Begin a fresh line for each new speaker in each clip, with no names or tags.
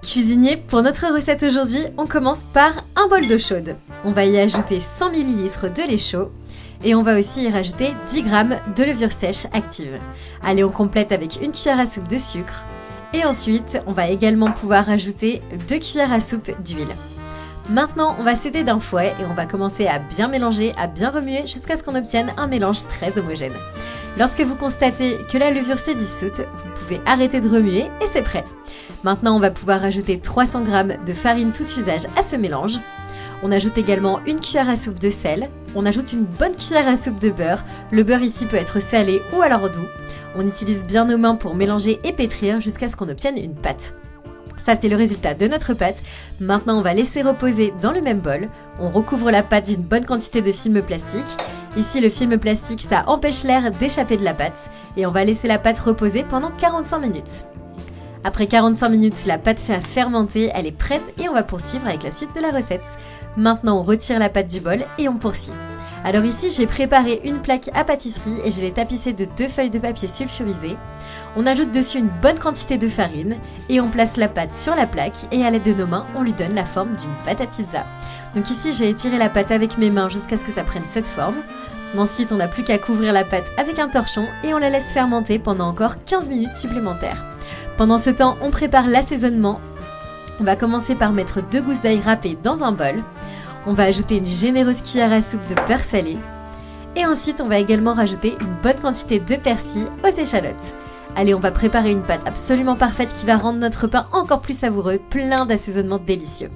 Cuisinier, pour notre recette aujourd'hui, on commence par un bol d'eau chaude. On va y ajouter 100 ml de lait chaud et on va aussi y rajouter 10 g de levure sèche active. Allez, on complète avec une cuillère à soupe de sucre et ensuite on va également pouvoir rajouter 2 cuillères à soupe d'huile. Maintenant, on va s'aider d'un fouet et on va commencer à bien mélanger, à bien remuer jusqu'à ce qu'on obtienne un mélange très homogène. Lorsque vous constatez que la levure s'est dissoute, vous pouvez arrêter de remuer et c'est prêt. Maintenant, on va pouvoir ajouter 300 g de farine tout usage à ce mélange. On ajoute également une cuillère à soupe de sel. On ajoute une bonne cuillère à soupe de beurre. Le beurre ici peut être salé ou alors doux. On utilise bien nos mains pour mélanger et pétrir jusqu'à ce qu'on obtienne une pâte. Ça, c'est le résultat de notre pâte. Maintenant, on va laisser reposer dans le même bol. On recouvre la pâte d'une bonne quantité de film plastique. Ici, le film plastique, ça empêche l'air d'échapper de la pâte. Et on va laisser la pâte reposer pendant 45 minutes. Après 45 minutes, la pâte fait à fermenter, elle est prête et on va poursuivre avec la suite de la recette. Maintenant, on retire la pâte du bol et on poursuit. Alors ici, j'ai préparé une plaque à pâtisserie et je l'ai tapissée de 2 feuilles de papier sulfurisé. On ajoute dessus une bonne quantité de farine et on place la pâte sur la plaque et à l'aide de nos mains, on lui donne la forme d'une pâte à pizza. Donc ici, j'ai étiré la pâte avec mes mains jusqu'à ce que ça prenne cette forme. Ensuite, on n'a plus qu'à couvrir la pâte avec un torchon et on la laisse fermenter pendant encore 15 minutes supplémentaires. Pendant ce temps, on prépare l'assaisonnement. On va commencer par mettre 2 gousses d'ail râpées dans un bol. On va ajouter une généreuse cuillère à soupe de beurre salé. Et ensuite, on va également rajouter une bonne quantité de persil aux échalotes. Allez, on va préparer une pâte absolument parfaite qui va rendre notre pain encore plus savoureux, plein d'assaisonnements délicieux.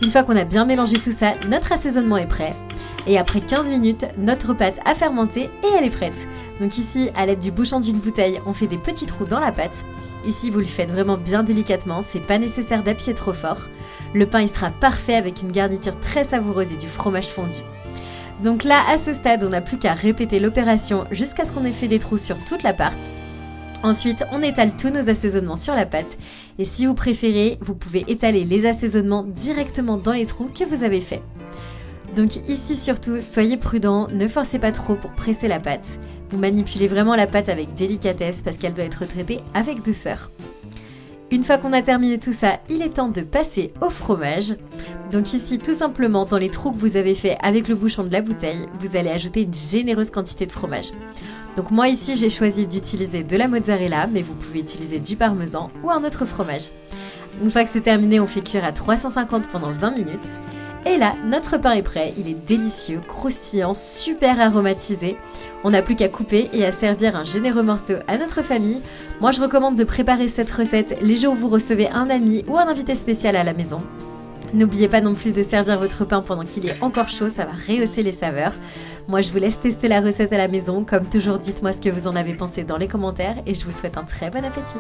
Une fois qu'on a bien mélangé tout ça, notre assaisonnement est prêt. Et après 15 minutes, notre pâte a fermenté et elle est prête. Donc ici, à l'aide du bouchon d'une bouteille, on fait des petits trous dans la pâte. Ici, vous le faites vraiment bien délicatement, c'est pas nécessaire d'appuyer trop fort. Le pain, il sera parfait avec une garniture très savoureuse et du fromage fondu. Donc là, à ce stade, on n'a plus qu'à répéter l'opération jusqu'à ce qu'on ait fait des trous sur toute la pâte. Ensuite, on étale tous nos assaisonnements sur la pâte. Et si vous préférez, vous pouvez étaler les assaisonnements directement dans les trous que vous avez faits. Donc ici surtout, soyez prudents, ne forcez pas trop pour presser la pâte. Vous manipulez vraiment la pâte avec délicatesse parce qu'elle doit être traitée avec douceur. Une fois qu'on a terminé tout ça, il est temps de passer au fromage. Donc ici, tout simplement, dans les trous que vous avez fait avec le bouchon de la bouteille, vous allez ajouter une généreuse quantité de fromage. Donc moi ici, j'ai choisi d'utiliser de la mozzarella, mais vous pouvez utiliser du parmesan ou un autre fromage. Une fois que c'est terminé, on fait cuire à 350 pendant 20 minutes. Et là, notre pain est prêt, il est délicieux, croustillant, super aromatisé. On n'a plus qu'à couper et à servir un généreux morceau à notre famille. Moi, je recommande de préparer cette recette les jours où vous recevez un ami ou un invité spécial à la maison. N'oubliez pas non plus de servir votre pain pendant qu'il est encore chaud, ça va rehausser les saveurs. Moi, je vous laisse tester la recette à la maison. Comme toujours, dites-moi ce que vous en avez pensé dans les commentaires et je vous souhaite un très bon appétit.